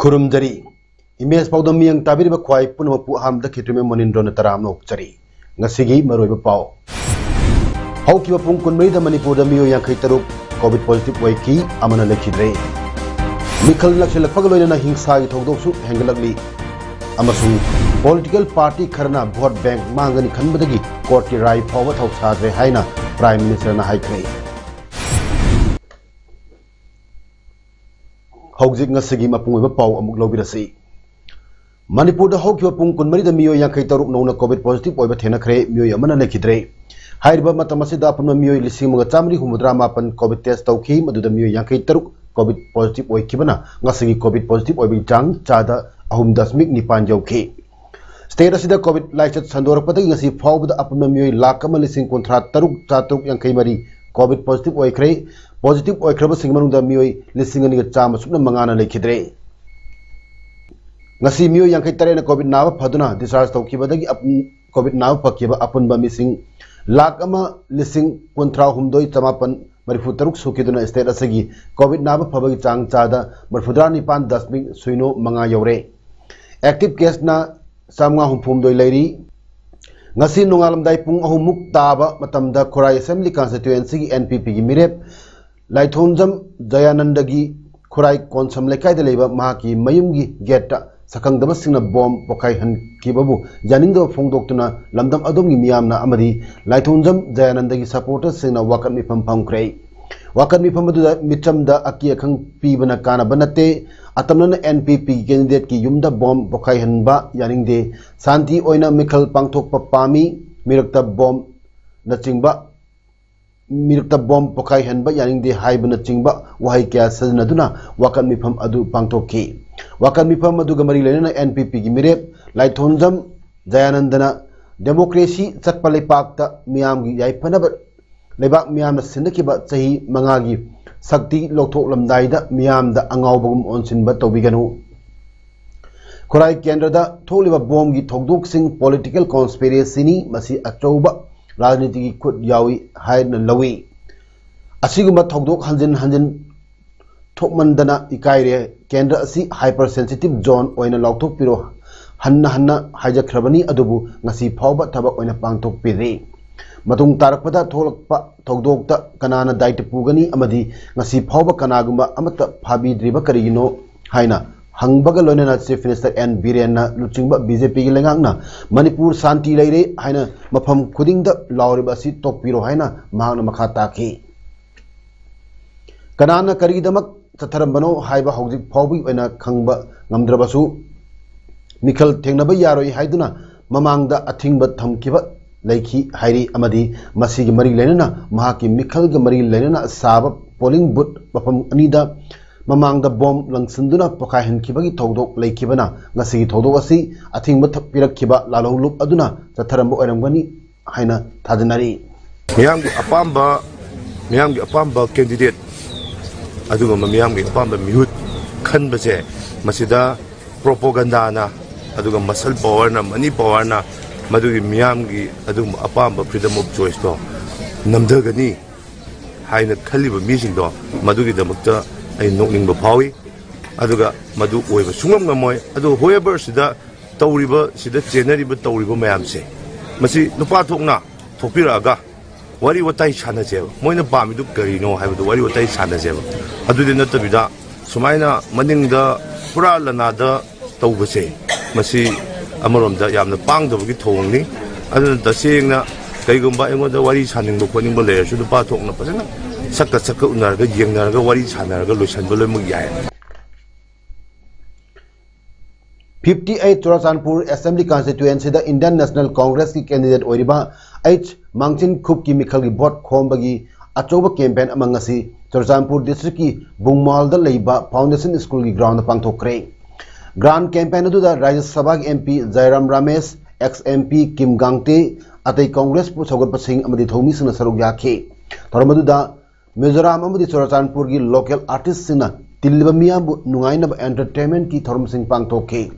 खुरुमजरी image पाउदम मियंग ताबिरिबा ख्वाई Poonam पु हामदा खित्रिमे मनिंद्रोन तराम नोकचरी ngasiगी maroiba pau haukiba pung kunmari da manipur da miyo yang tharuk covid positive waiki amana lekhidre mikhal lakshal pagaloina na hingsa gi thogdok su hengalakli amasung political party kharna vote bank mangani khanbadagi court ki rai phawa thau sadre haina prime minister na haikre hauzik ngasigi mapungba pau amuk lobirasi manipur da haukiba pung kunmari da miyo yang tharuk nona covid positive oiba thenakre miyo amana lekhidre hairiba matamasi da apna miyo lisinga chamri humudra mapan covid test tauki maduda miyo yang tharuk covid positive oikibana ngasigi covid positive oibi jang chada ahum dasmik nipan jauki state asida covid laichat sandorakpadagi ngasi phawbada apna miyo lakama lising kontra taruk chatruk yang mari covid positive oikre positive oikraba singmanungda miyo lising ani chama sukna mangana lekhidre ngasi miyo yang tare na covid nawa phaduna discharge tawkibadagi covid nawa pakiba apunba missing lakama lising kontra humdoi chamapan marifu taruk sukiduna state asagi covid nawa phabagi chang chada marfudra nipan dasmik suino manga yore active case na samnga humphumdoi lairi ngasi nungalamdai pung ahumuk taba matamda khorai assembly constituency gi npp gi mirep laithonjam jayanandagi khorai konsam lekai da leba mahaki mayumgi gate sakangdaba singna bomb pokai han kibabu janingdo phongdoktuna lamdam adomgi miyamna amadi laithonjam jayanandagi supporters singna wakat mifam phamkrei wakat mifam adu mitramda aki akhang pibana kana banate atamna npp candidate ki yumda bomb pokai hanba yaningde santi oina mikhal pangthokpa pami mirakta bomb na chingba mirta bomb pokai hanba yaningde haibana chingba wahai kya sajnaduna wakan mifam adu pangthoki wakan mifam adu gamari lena npp gi mirep laithonjam jayanandana democracy chakpalai pakta miyam gi yaipanaba lebak miyam na sindakiba chahi mangagi sakti lokthok lamdaida miyam da angawbagum onsinba tobiganu khorai kendra da tholiba bomb gi thokdok sing political conspiracy ni masi achouba राजनीति की खुद यावी हाय न लवी असिगुम थोकदोक हंजन थोकमंदना इकाइरे केंद्र असि hyper sensitive zone ओइना लौथोक पिरो हन्ना हाइजख्रबनी अदुबु ngasi फावबा थबक ओइना पांगथोक पिरि मतुंग तारकपदा थोलकपा थोकदोकता कनाना दायित्व पुगनी अमदि ngasi फावबा कनागुमा अमत फाबिद्रिबा करिगिनो हाइना हंगबगा लोनेना चीफ मिनिस्टर एन बीरेन लुचिंगबा बीजेपी की लेंगांगना मणिपुर शांति लेरे हाइना मफम खुदिंगदा लावरिबा सि तोकपिरो हाइना मांगना मखा ताकी कनाना करिदमक चथरमबनो हाइबा हौजिक फावबि ओइना खंगबा ngamdrabasu मिखल थेंगनबा यारोय हाइदुना ममांगदा अथिंगबा थमकिबा लेखि हाइरि अमदि मसिगी मरि लेनना महाकी मिखल ग मरि लेनना साबा पोलिंग बूथ मफम अनिदा mamangda bomb langsunduna pokai hankibagi thogdok leikibana ngasigi thogdok asi athingba thappirakkiba lalolup aduna chatharamba oirangani haina thajanari miyamgi apamba candidate aduga miyamgi apamba mihut khanbase masida propaganda na aduga muscle power na money power na madugi miyamgi aduga apamba freedom of choice to namdagani haina khaliba misingdo madugi damakta ay nokning bapawi aduga madu oiba sungam ngamoy adu however sida tawriba sida generiba tawriba mayamse masi nupa thokna thokpiraga wari watai chanajeba moina pamidu karino haibadu wari watai chanajeba adu de natabida sumaina maningda pura lanada tawbase masi amaromda yamna pangdabagi thongni adu tasengna kaigumba engoda wari chaningbo koningbo lesu nupa thokna pasana sakka unarga yengnarga wari chanarga loisanba loimuk yai 58 Churachandpur Assembly constituency da Indian National Congress ki candidate oiriba H Mangchin Khup ki mikhal gi vote khombagi achoba campaign amangasi Churachandpur district ki Bungmalda leiba Foundation School ki ground pangthokre. Grand campaign aduda Rajya Sabha MP Jairam Ramesh, ex MP Kim Gangte, atai Congress pu Saugata Singh amadi thomi sina saruk yakhe. Thoram aduda Mizoram amadi Churachandpur ki local artists sina tiliba miyambu nungainaba entertainment ki thoram sing pangthokhe.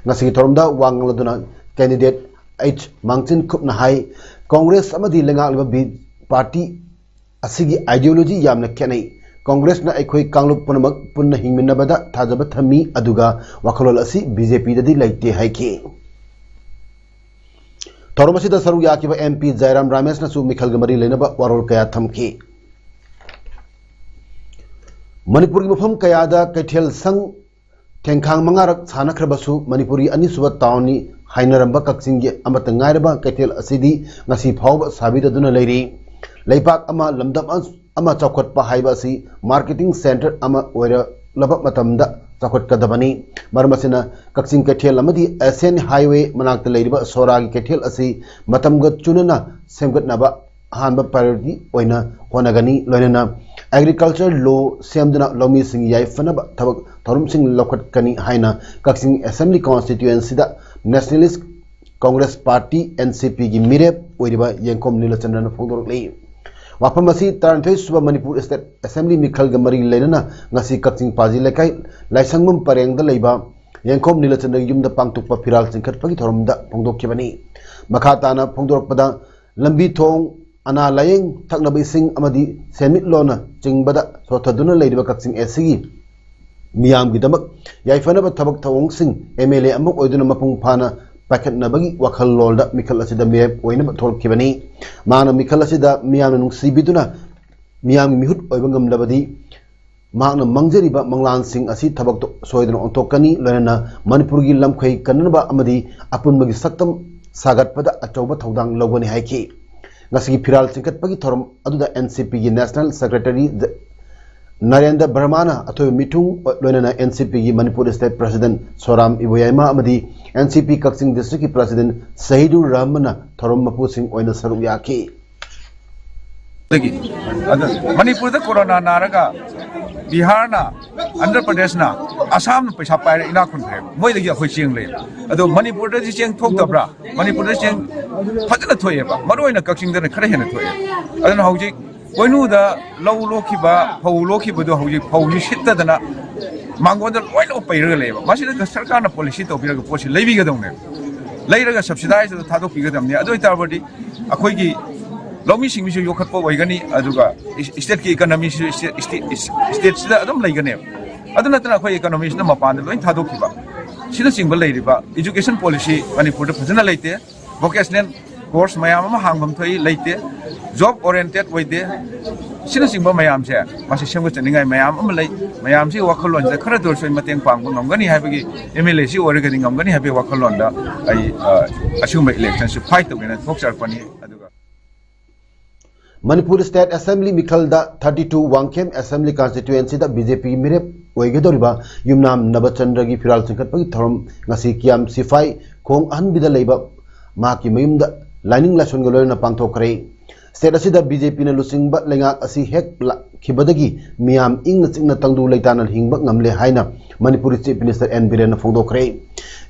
Ngasi thoromda wangladuna candidate H Mangchin Khupna hai Congress amadi lengaaliba bi party asigi ideology yamna kenai Congress na aikoi kanglup punamak punna hingminabada thajaba thami aduga wakhalol asi BJP dadi laite haike Thoromasida saru yakiba MP Jairam Ramesh na su Mikhal Gamari lenaba warol kaya thamki Manipuri mafam kayada kaithel sang Tengkhang mangarak sanakrabasu Manipuri anisuba tawni hainaramba kaksingi amata ngairaba kaithel asidi ngasi phawba sabidaduna leiri Leipak ama lamdam ama chawkhatpa haiba asi marketing center ama oira laba matamda chawkhatkadabani marmasina kaksing kaithel amadi ASEAN highway manakta leiriba soragi kaithel asi matamga chunana semgatnaba hanba priority oina honagani loinana agriculture law semduna lomi sing yaifanaba thabak thorum sing lokhatkani haina kaksing assembly constituency da nationalist congress party NCP gi mirep oiriba yengkom nilachandran phongdorlei Wapamasi Tarantoi Suba Manipur State Assembly Mikhal Gamari Lenana Ngasi Kaksing Paji Lekai Laisangmum Pareng the Leba Yankom Nilachandra Yum the Pangtukpa Piral Sinkat Pagi Thoramda Pongdok Kibani Makatana Pongdok Pada Lambi Tong Ana Laying Taknabi Sing Amadi Semit Lona Jingbada Sotaduna Lady Kaksing Esigi Miam Gidamak Yaifanaba Tabak Tawong Sing MLA Amok Oiduna Mapung Pana Paket Nabagi Wakal Lolda Mikhal Asida Mirep Oinaba Tol Kibani Mana Mikhal Asida Miam Nung Sibiduna Miam Mihut Oibangam Labadi Magna Mangjariba Manglan Sing Asi Tabak Soidun Ontokani Lana Manipurgi Lamkhay Kanaba Amadi Apun Magi Saktam Sagat Pada Atoba Todang Logani Haiki Ngasigi Piral Sinkat Pagi Thorum Aduda NCP National Secretary Narendra Brahmana Atoy Mitung Lana NCP Manipur State President Soram Iboyama Amadi NCP Kaksing District President Sahidur Ramana Thorum Mapu Singh Oina Saru Yaki Manipur the Corona Naraga Bihar na Andhra Pradesh na Assam paisa paire ina khun phe moi dagi akhoi cheng le ado Manipur da cheng thok dabra Manipur da cheng phajana thoye ba maroi na kaksing da khare hena thoye adana hauji koinu da law lokhi ba phau lokhi ba do hauji phau ji sitta dana mango da loino paire le ba masi da sarkar na policy to bira ga posi leibi ga dong ne leiraga subsidize da thadok pi ga dam ne ado itabadi akhoi gi Lomi sing misu yokat po waigani aduga state ki economy state sida adum laigane aduna tana khoi economy na mapan loin thadok kiba sida single leiriba education policy manipur da phajana leite vocational course mayam ma hangbam thoi leite job oriented waide sida singba mayam se masi semga chaningai mayam am lei mayam si wakhalon da khara dor soi mateng pangbu ngomgani haibagi MLA si origani ngomgani habi wakhalon da ai asumba election si fight to gena focus pani Manipur State Assembly Mikhal da 32 Wangkhem Assembly Constituency da BJP Mirep Oigedoriba Yumnam Nabachandra gi Firal Singkat Pagi Thorum Ngasi Kiam Sifai Khong An Bida Leiba Maki Mayum da Lining Lason Golona Pangthokre State Asida BJP na Lusingba Lenga Asi Hek Kibadagi Miam Ing Singna Tangdu Leitana Hingba Ngamle Haina Manipur Chief Minister N Biren Phongdokre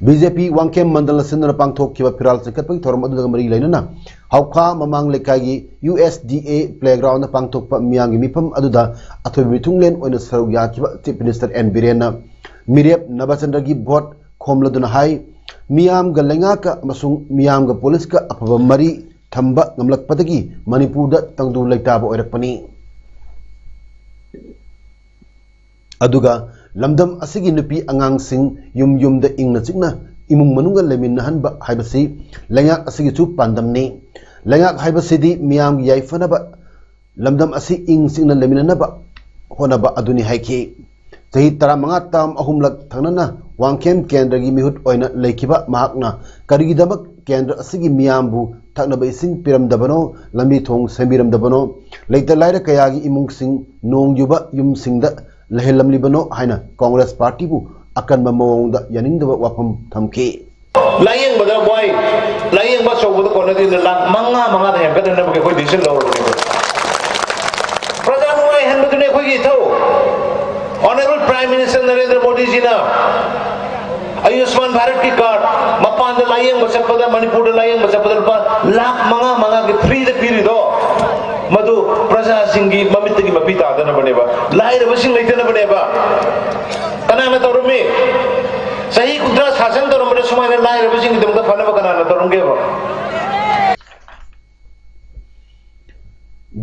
BJP Wangkhem Mandal Sindra Pangthok Kiba Firal Singkat Pagi Thorum Adu Mari Lainana Hauka Mamang Lekagi USDA Playground Pangthokpa Miyangi Mipam Aduda Athoy Mitunglen Oina Saru Yakiba Chief Minister N Birena Mirep Nabachandra gi Bot Khomladuna Hai Miyam ga Lengaka Masung Miyam ga Police ka Apaba Mari Thamba Ngamlakpadagi Manipur da Tangdu Leitaba Oirakpani Aduga Lamdam Asigi Nupi Angang Sing Yum da Ingna Chikna Imung Manunga Lemin Nahanba Haibasi Lengak Asigi Chu Pandamni Lengak Haibasidi Miyam Yaifanaba Lamdam Asi Ing Singna Leminanaba Honaba Aduni Haiki Tahi Taramanga Tam Ahumlak Tanana Wangkhem Kendra gi Mihut Oina Leikiba Mahakna Karigidamak Kendra Asigi Miyambu Taknaba Ising Piram Dabano Lambi Thong Semiram Dabano Later Laira Kayagi Imung Sing Nong Yuba Yum Singda Lahelam Libano Haina Congress Party Bu akan mamawangda yaning da wapam thamke laying bada boy laying ba so bada kona din la manga da yam kada na ba ko disil lo prajan way han ba ne ko gi Honorable Prime Minister Narendra Modi ji na Ayushman Bharat ki card mapan da layang ba chapda Manipur da layang ba chapda pa lakh manga ki free da piri do madu praja singi mamit ki mapita da na bane ba lai da basing leite na bane ba kana na torumi sahi kudra sasan to namre sumai na lai da basing ki damda phana ba kana na torunge ba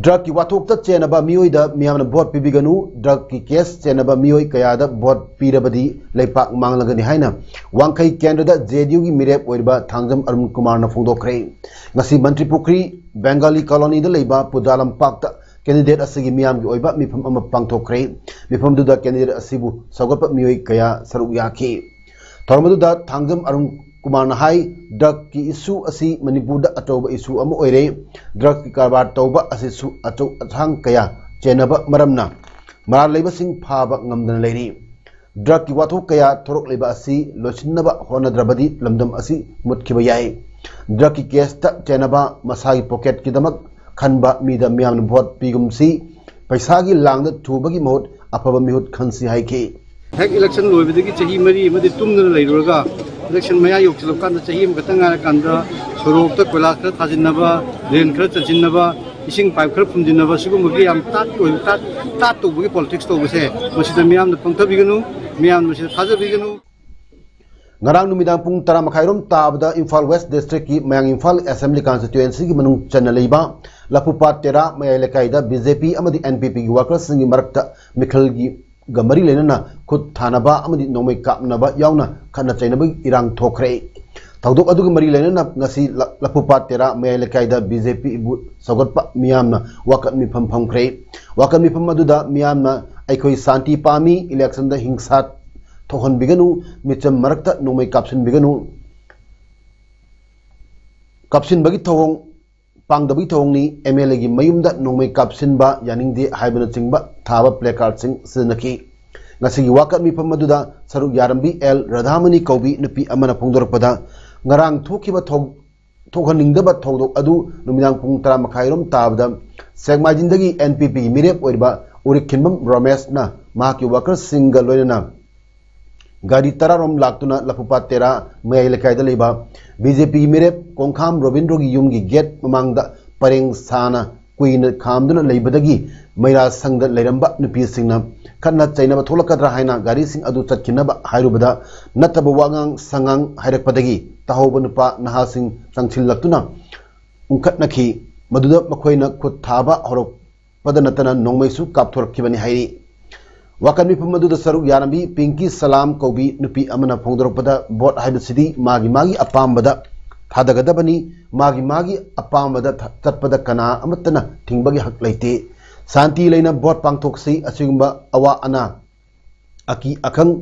drug ki wathok ta chenaba mioi da miyamna vote pibiganu drug ki case chenaba mioi kaya da vote pirabadi leipak manglagani haina wangkai kendra da JDU gi mirep oiba thangjam arun kumar na phongdokre ngasi mantri pukri bengali colony da leiba pudalam pak ta candidate asigi miyam gi oiba mifam ama pangthokre mifam du da candidate asibu sawgap mioi kaya saruk yaki thormadu da thangjam arun kumar na hai drug ki issue asi manipur da atoba issue ama oire drug ki karbar toba asi su ato athang kaya chenaba maramna mara leiba sing phaba ngamdana leiri drug ki watho kaya thorok leiba asi lochinaba honadrabadi lamdam asi mutkhiba yai drug ki case ta chenaba masagi pocket ki damak khanba mida miyam vote pigum si paisa gi langda thubagi mohot afaba mihut khansi hai ke hek election loibadagi chahi mari amadi tumna leiruraga election maya yokchilokanda chahi amgatanga kanda sorokta koila khara thajinaba len khara chajinaba ising pipe khara phumjinaba sigumagi yam tat tobagi politics tobase masida miyamna pangthabiganu miyam masida thajabiganu ngarang numidang pung tara makhairom tabda Imphal West District ki mayang Imphal Assembly Constituency ki manung channa leiba lapupat tera mayai lekaida BJP amadi NPP gi workers singi marakta mikhal gi gamari lenana khut thanaba amadi nomai kapnaba yauna khana chainaba irang thokre tawdok adu gamari lenana ngasi lapupat tera mayai lekaida BJP ibu sagatpa miyamna wakat mi pham khre wakat mi pham adu da miyamna aikhoi santi pami election da hingsa thohon biganu micham marakta nomai kapsin biganu kapsin bagi thawong pangdabi thawongni MLA gi mayumda nomai kapsin ba yaningde haibana chingba thaba placard sing sinaki ngasi wakat mi pamaduda saruk yarambi L Radhamani Kaubi nupi amana phongdorpada ngarang thokiba thohaningdaba thawdok adu numidang pung 10 makhairom tabda segmajindagi NPP mirep oirba urikhinbam Ramesh na mahaki workers single loinana gari tararom laktuna lapupat tera mayai lekaida leiba BJP mirep kongkham Robindro gi yumgi gate mamangda pareng sana kuina khamduna leibadagi maira sangda leiramba nupi singna khanna chainaba tholakadra haina gari sing adu chatkinaba hairubada nataba wangang sangang hairakpadagi tahoba nupa naha sing changchil laktuna unkhatnakhi maduda makhoina khut thaba horok padanatana nongmaisu kapthorkibani hairi wakan mi pamadu da saruk yarambi Pinky Salam Kaubi nupi amana phongdorpada bot haibasidi magi apambada thadagadabani magi apambada chatpada kana amatana thingbagi hak leite santi leina bot pangthoksi asigumba awa ana aki akhang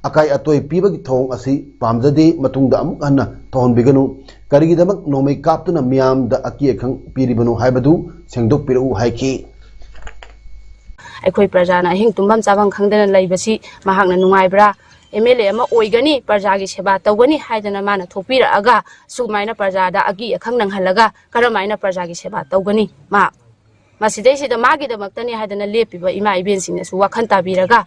akai atoi pibagi thong asi pamjade matungda amuk hanna thon biganu karigidamak nomai kaptuna miyam da aki akhang piribanu haibadu sengdok piru haiki अखोई प्रजा हिंग तुम्बम चाबम खंगदन लैबसी महाकना नुंगाइब्रा MLA अमा ओइगनी प्रजा की सेवा तौगनी हाइदना माना थोपिरअगा सुमाइना प्रजा दा अगी अखंग नंगहलगा करमाइना प्रजा की सेवा तौगनी मा मसिदैसिदा मागी दमक्तनी हाइदना लेपिबा इमा इबेनसिंगसु वाखन ताबिरगा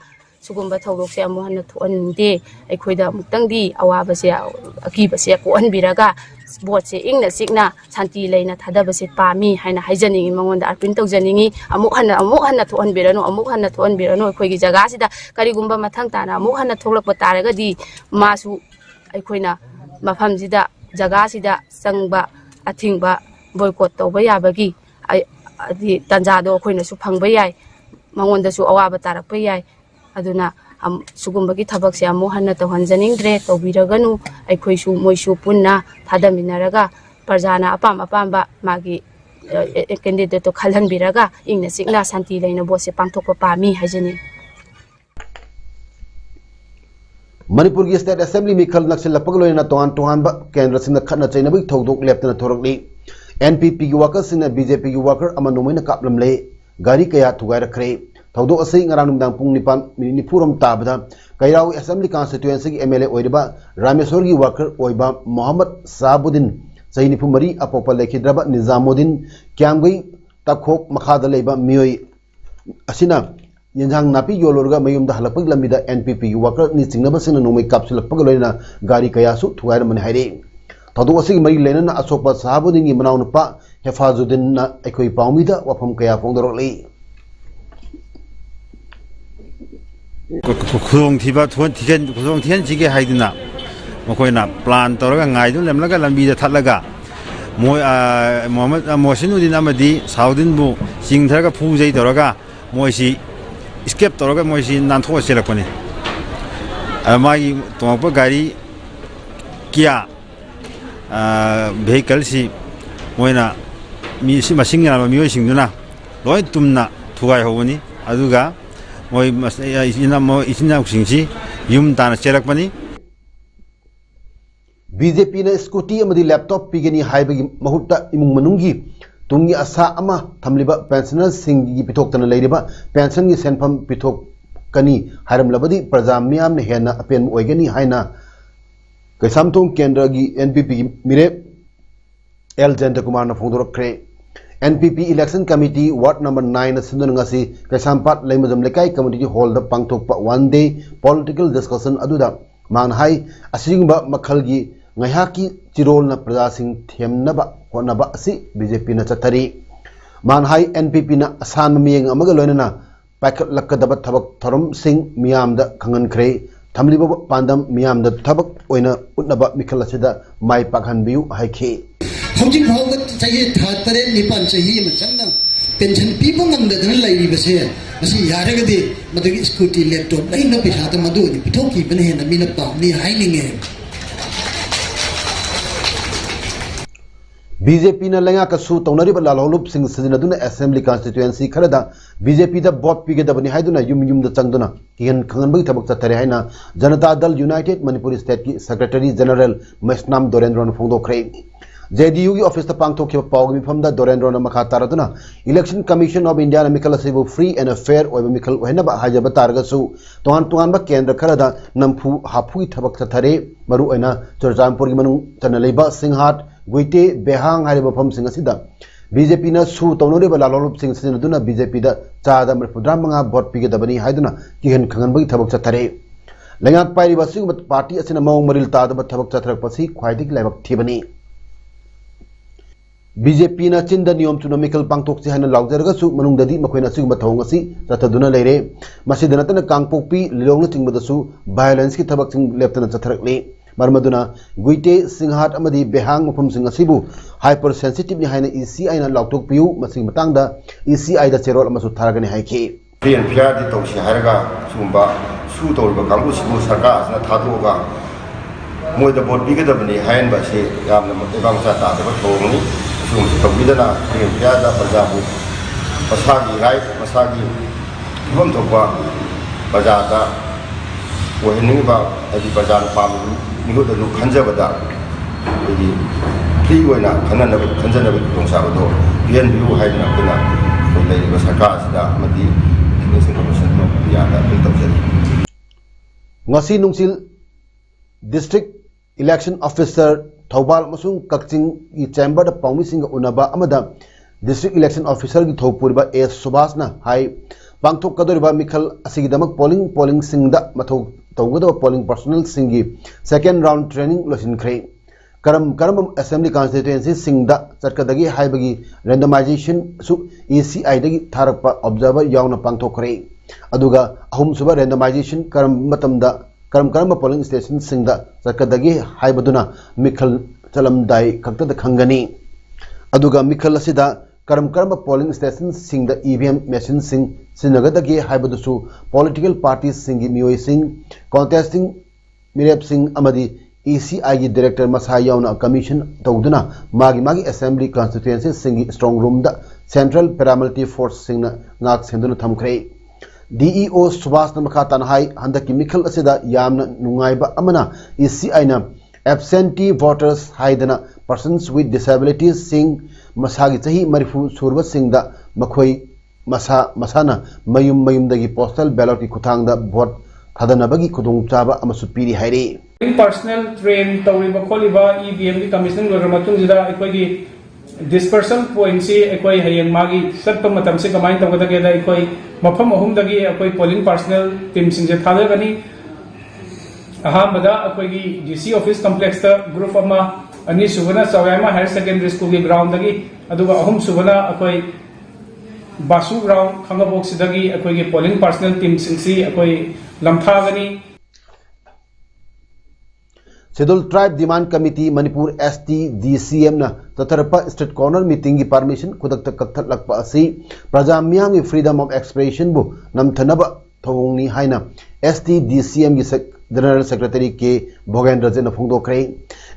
सुगुम्बा थौरोकसे अमुहन थोअनदे अखोइदा मुक्तंगदी अवाबसे अकीबसे कोअनबिरगा बोट से इंगना सिगना शांति लेना थादबसे पामी हाइना हाइजनिंगी मंगोंदा अर्पिन तौजनिंगी अमुक हन्ना थोअनबिरनो अमुक हन्ना थोअनबिरनो अखोइगी जगासिदा करिगुम्बा मथंग ताना अमुक हन्ना थोलकप तारगदी मासु अखोइना मफमजिदा जगासिदा संगबा अथिंगबा बोयकॉट तौबा याबगी अदि तंजादो अखोइनासु फंगबा याय मंगोंदासु अवाबा तारकपा याय अदुना सुगुम्बगी थबकसे अमुक हन्ना तौहनजनिंग्रे तौबिरगनु अखोइसु मोइसु पुन्ना थादमिनरगा प्रजाना अपाम्बा मागी कैंडिडेट तो खलहनबिरगा इंगना सिगना शांति लेना बोसे पांथोकपा पामी हाइजनी Manipur gi State Assembly mikhal naksil lapagloina tohan ba kendra singna khatna chainabi thodok leptana thorokli NPP gi worker singna BJP gi worker ama nomaina kaplam le gari kaya thugai rakhre thodok asai ngarang numdang pung nipan nipuram tabada kairau Assembly Constituency gi MLA oiriba Rameswar gi worker oiba Muhammad Sabuddin saini phumari apopa lekhidraba Nizamuddin kyamgai takhok makhada leiba mioi asina Yenjang napi yolorga mayum da halakpag lamida NPP worker ni singnaba sina nomai kapsilakpag loina gari kayasu thuaira mani haire. Thadu asig mari lena na asokpa sahabudin gi manaw nupa Hefazuddin na ekoi paumida wafam kaya fongdorok lei. Khudong thiba khudong thian jige haidina makoina plan tawraga ngaidu lemlaga lambi da thatlaga moi Muhammad Mohsinuddin amadi Saudin bu singtharaga phujai tawraga moisi escape tawraga moisi nantho selakpani amagi tongpa gari kia vehicle si moina mi si masingna mioi singduna loi tumna thugai hobani aduga moi isina singsi yum tana selakpani BJP na scooty amadi laptop pigani haibagi mahutta imung manungi tungi asa ama thamliba pensioners singi pithok tan leiriba pension gi senpham pithok kani haram labadi praja miyam ne hena apen oigani haina kaisamthong kendra gi NPP gi mire L Janta Kumar na phongdorok kre NPP election committee ward number 9 na sindon ngasi kaisampat leimajam lekai community hall da pangthokpa one day political discussion aduda manhai asingba makhalgi ngayaki chirol na praja sing themnaba honaba asi BJP na chathari manhai NPP na asan miyeng amaga loinana pakat lakadaba thabak thorum sing miyam da khangan khre thamliba pandam miyam da thabak oina utnaba mikhal asida mai pakhan biu haikhe Housing Howard say Tatare Nipan Sahi Machana pension people under the lady was here. As he Yaragadi, but the scooty laptop, laying up his hat and Madu, Pitoki, Benin, and Minapa, near hiding. BJP na lenga kasu tonari ba lalolup sing sidinaduna assembly constituency kharada BJP da bot pige da bani haiduna yum da changduna kian khangan bai thabak chathare haina Janata Dal United Manipur State ki Secretary General Mesnam Dorendron Phongdo khrei JDU ki office ta pangthok ke pawgi mifam da Dorendron makha taraduna Election Commission of India na mikal asibu free and fair oiba mikal ohena ba hajaba targasu tuan ba kendra kharada nampu hapui thabak chathare maru aina Churchampur gi manu chanaleba Singhat Guite Behang Hariba Pum Singasida BJP na su Tonori Balalop Sing Sinaduna BJP da Chada Mrpudramanga bot Pigadabani Haiduna Kihan Kanganbagi Tabak Chatare Langat Pai Basing but party as in a Mong Maril Tada but Tabak Chatrak Pasi quite like Tibani BJP na Chinda Niom Tunamical Pangtok Sihana Laugarasu Manung Dadi Makwena Sing Batongasi Tataduna Lere Masidanatan Kangpopi Longating Badasu violence ki Tabak Sing Lieutenant Chatrakli Marmaduna Guite Singhat Amadi Behang from Singasibu hypersensitive behind ECI and Lautok Piu Masing Matanga ECI the Cherol Masu Taragani Haiki. Pian Pia di Toshi Haraga Sumba Suto Bakangu Sibu Saka and Tatuga Mo the board bigger than the hand by say Yam Evang Sata the Tony Sum Tobidana Pian Pia da Pajabu Masagi right Masagi Hum Toba Bajata Wahiniba at the Bajan family. Nigo da lu khanja bada yi free oina khanan na khanja na dong sa bado pian view hai na kana ko lai ba sarkar sida madi election commission no ya da bil tabjari ngasi nungsil district election officer Thobal masung Kakching gi chamber da pawmi sing unaba amada district election officer gi thopurba A Subhas na hai pangthok kadoriba mikhal asigidamak polling singda mathok Togado polling personnel singi second round training losin kre karam assembly constituency singda charkadagi haibagi randomization su ECI dagi tharakpa observer yauna pangthok kre aduga ahum suba randomization karam matamda karam polling station singda charkadagi haibaduna mikhal chalamdai khakta da khangani aduga mikhal asida karam polling station singda EVM machine sing Sinagadagi Haibadusu political parties singi Mioi Singh contesting Mirep Singh Amadi ECI director Masayauna commission Togduna Magi assembly constituency singi strong room da central paramilitary force singna ngak senduna thamkre DEO Subhas Namakatan Hai Handaki Mikhal Asida Yamna Nungaiba Amana ECI na absentee voters haidana persons with disabilities sing Masagi Chahi Marifu Surva Singh da Makhoi Masana mayum dagi postal ballot ki khutang da vote thadanabagi khudung chaba amasu piri haire personal train tawriba kholiba EVM ki commission lo ramatung jida ekoi gi dispersal point si ekoi hayeng magi satpa matam se kamai tawgada da ekoi mafam ahum dagi ekoi polling personnel team sing je thalagani ahamada ekoi gi DC office complex ta group ama ani subana sawayama higher secondary school gi ground dagi aduga ahum subana ekoi basu ground khangabok sidagi ekoi gi polling personnel team sing si ekoi lamthagani Scheduled Tribe Demand Committee Manipur STDCM na tatarapa street corner meeting ki permission kudak tak kaktat lakpa asi praja miyam ki freedom of expression bu namthanaba thongni haina STDCM ki General Secretary K Bhogendra Jena phongdokre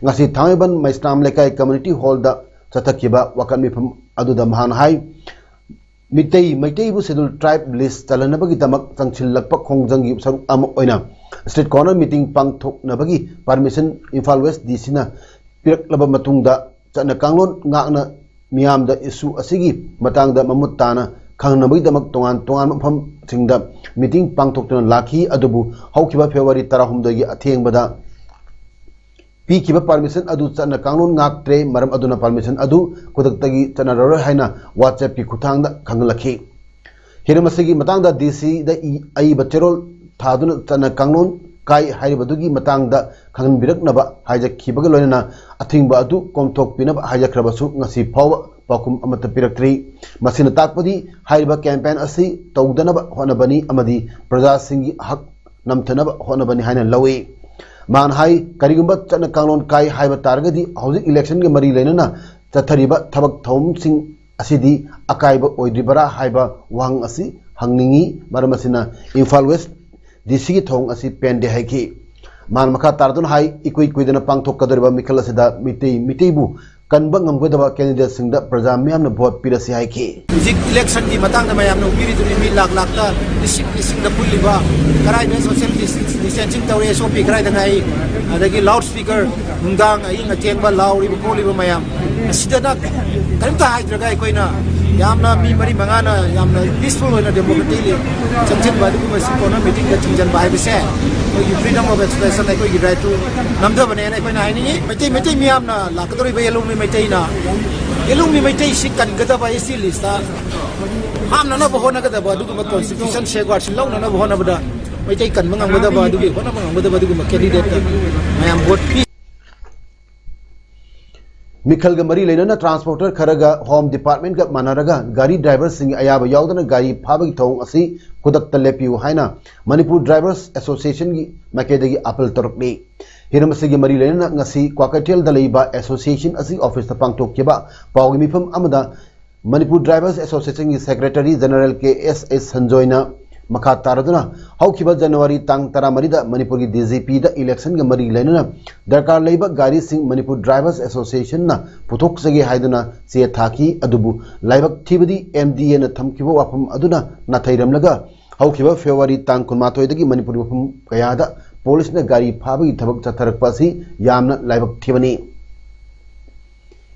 ngasi thaiban maistam lekai community hall da chatakhiba wakan mifam aduda mahan hai MEITEI bu scheduled tribe list chalanabagi damak changchil lakpa khongjang gi saruk am oina street corner meeting pangthok nabagi permission Imphal West DC na pirak laba matungda chana kanglon ngakna miyam da issue asigi matang da mamut tana khangnabagi damak tongan mafam singda meeting pangthokna lakhi adubu haukiba February 13 gi athengbada pi kiba permission adu chana kanglon ngaktre maram aduna permission adu kudaktagi chana ror haina WhatsApp ki khuthang da khanglakhi hiramasigi matang da DC da ai bacherol thaduna chana kanglon kai hairibadugi matang da khangan biraknaba haijakhibaga loinana athingba adu komthok pinaba haijakrabasu ngasi phawa pakum amata piraktri masina takpadi hairiba campaign asi tawdanaba honabani amadi praja singi hak namthanaba honabani haina lawi man hai karigumba chana kanglon kai haiba targadi hauzik election ge mari leinana chathariba thabak thom sing asidi akaiba oidribara haiba wang asi hangningi maramasina Imphal West DC ki thong asi pende haiki man makha tardun hai ikui kuidana pangthok kadariba mikhal asida MEITEI bu kanba ngamgodaba candidate singda praja miyam na vote pirasi haiki zik election ki matang na mayam no piri tu mi lak ta lising da puliba karai be social distancing tawre SOP karai da ngai adagi loudspeaker nungang ai nga tengba lauri bu koliba mayam asida na karimta haidraga koina yamna mi mari mangana yamna peaceful oina democratically chamchin ba du mas corner meeting da chingjan ba hai se koi freedom of expression ai koi right to namda bane ai koi na ai ni MEITEI mi amna lakadori be yelung mi MEITEI na yelung mi MEITEI sikan gada ba isi lista amna na bohona gada ba du ma constitution safeguard sin law na bohona ba da MEITEI kan mangam gada ba du ge hona mangam gada ba du ma candidate mayam vote Mikhal ga mari leina transporter kharaga home department ga manaraga gari driver sing ayaba yaudana gari phabagi thong asi kudak talepiu haina Manipur Drivers Association gi makedagi apel torokni hiramasigi mari leina ngasi kwakatel dalaiba association asi office ta pangtok kiba pawgi mifam amada Manipur Drivers Association gi Secretary General KSS Sanjoyna makha taraduna haukiba January tang 13 da Manipur gi DGP da election ga mari leina darkar leiba gari sing Manipur Drivers Association na puthok sagi haiduna se thaki adubu laibak thibadi MDA na thamkiba wafam aduna na thairamlaga haukiba February tang 13 dagi Manipur wafam kayada police na gari phabagi thabak chatharakpa si yamna laibak thibani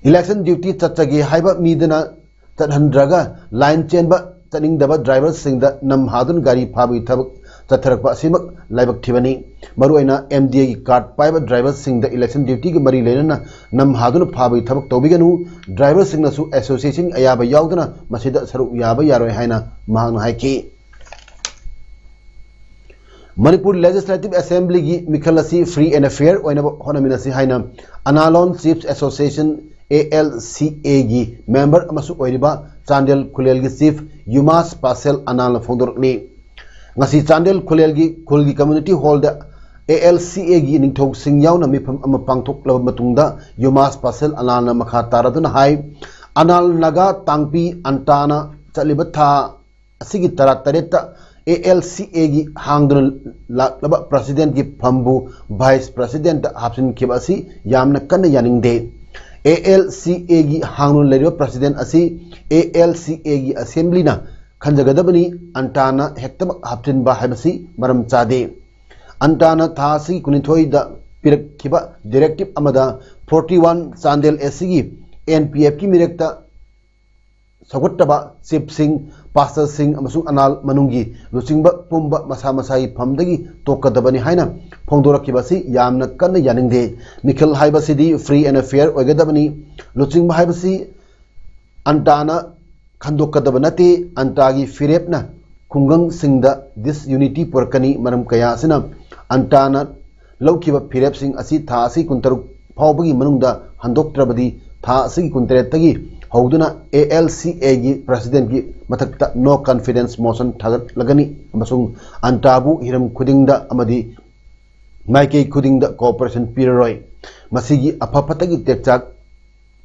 election duty chachagi haiba midana chadhandraga line chenba taning daba driver sing da nam hadun gari phabagi thabak chatharakpa simak laibak thibani maruaina MDA gi card paiba driver sing da election duty gi mari leina nam hadun phabagi thabak tobiganu driver sing na su association ayaba yaudana masida saru yaba yaroi haina mahang haiki Manipur Legislative Assembly gi mikhalasi free and fair oina honaminasi haina Analon Chiefs Association ALCA gi member amasu oiriba Chandel Khulel gi chief Yumas Pasel Anal Fondorni ngasi Chandel Khulel gi Khulgi community hall da ALCA gi ningthok sing yauna mifam ama pangthok laba matungda Yumas Pasel Anal na makha taraduna hai Anal naga tangpi antana chalibatha asigi taratareta ALCA gi hangdun laba president gi phambu vice president hapsin kibasi yamna kanna yaningde ALCA gi hangdun leriba president asi ALCA gi assembly na khanjagadabani antana hektaba hapsin ba haibasi maram chade antana thasi kunithoi da pirakhiba directive amada 41 Chandel SC gi NPF ki mirekta saguttaba Chief Singh Pastor Singh amasung Anal manungi luchingba pumba masa masai phamdagi tokadabani haina phongdorakibasi yamna kanna yaningde Mikhal haibasidi free and fair oigadabani luchingba haibasi अंटाना खंदोकदब नते अंटागी फिरेपना खुंगंग सिंगदा this unity पुरकनी मरम कया सिना अंटाना लौकिबा फिरेप सिंग असी था असी कुंतरुक फावबगी मनुंगदा हंदोक्त्रबदी था असी कुंतरेतगी हौदुना ALCA की प्रेसिडेंट की मथक्ता नो कॉन्फिडेंस मोशन थागत लगनी अमसुंग अंटाबु हिरम खुदिंगदा अमदी माइके खुदिंगदा कोऑपरेशन पीररोय मसीगी अफफतगी टेक्चाक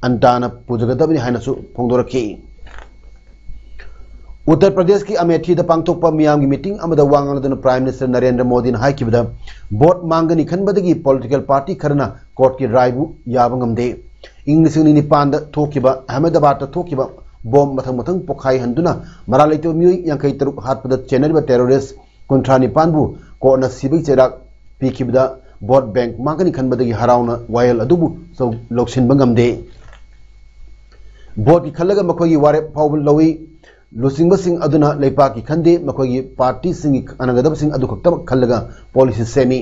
अंटाना पुजगदबनी हाइनसु फोंदोरखी उत्तर प्रदेश की अमेठी पांगथोकपा मियाम की मीटिंग अमदा वांगलदुना प्राइम मिनिस्टर नरेंद्र मोदी ने हाइकिबदा वोट मांगनी खनबदगी पॉलिटिकल पार्टी खरना कोर्ट की रायबु याबंगमदे इंग्लिश निपान थोकिबा अहमदाबाद थोकिबा बॉम्ब मथंग मथंग पोखाई हंदुना मरा लेतो मियोई यांकई तरुक हातपदा चेनरिबा टेररिस्ट कुंट्रा निपानबु कोर्टना सिबिक चेराक पीखिबदा वोट बैंक मांगनी खनबदगी हराउना वायल अदुबु सौ लौसिनबा ngamde वोट की खलगा मखोगी वारे फाव लवी लुसिंग अदुना लेपा की खंदे मखोगी पार्टी सिंग अनगदब सिंग अदु खक्तम खलगा पॉलिसी सेमी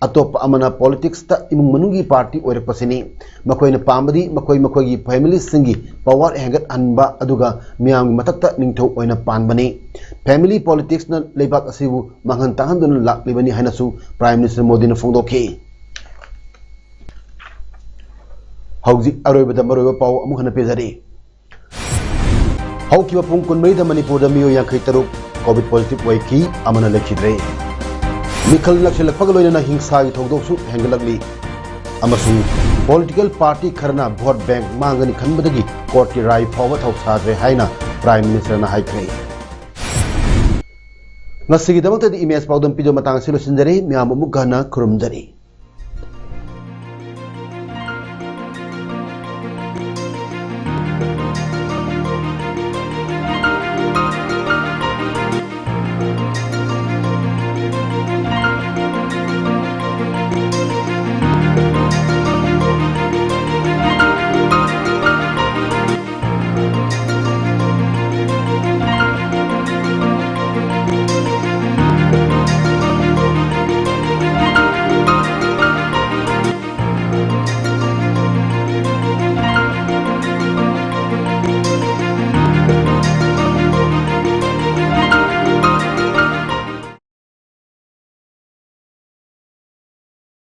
अतोप अमना पॉलिटिक्स ता इमुंग मनुगी पार्टी ओरपसिनी मखोइना पामबदी मखोगी फैमिली सिंगी पावर हेंगत अनबा अदुगा मियाम मथक्ता निंगथौ ओइना पानबनी फैमिली पॉलिटिक्स न लेबाक असिबु मंगन ताहंदुना लाक्लिबनी हाइनसु प्राइम मिनिस्टर मोदी ने फोंदोखी हौजिक अरोइबदा मरोइबा पाव अमुहन पेजरी हौकिबा पुंग कुनमरीदा मणिपुरदा मियो यांखै तरुक कोविड पॉजिटिव वैखी अमना लेखिद्रे मिखल नक्सलपग लोइना हिंसा की थौदोकसु हेंगलगली अमसुंग पॉलिटिकल पार्टी खरना वोट बैंक मांगनी खनबदगी कोर्ट की राय फाव थौसाद्रे हाइना प्राइम मिनिस्टर ना हाइख्रे ngasigidamakta di imes paudam pijo matang silosinjari miyam amuk gana khurumjari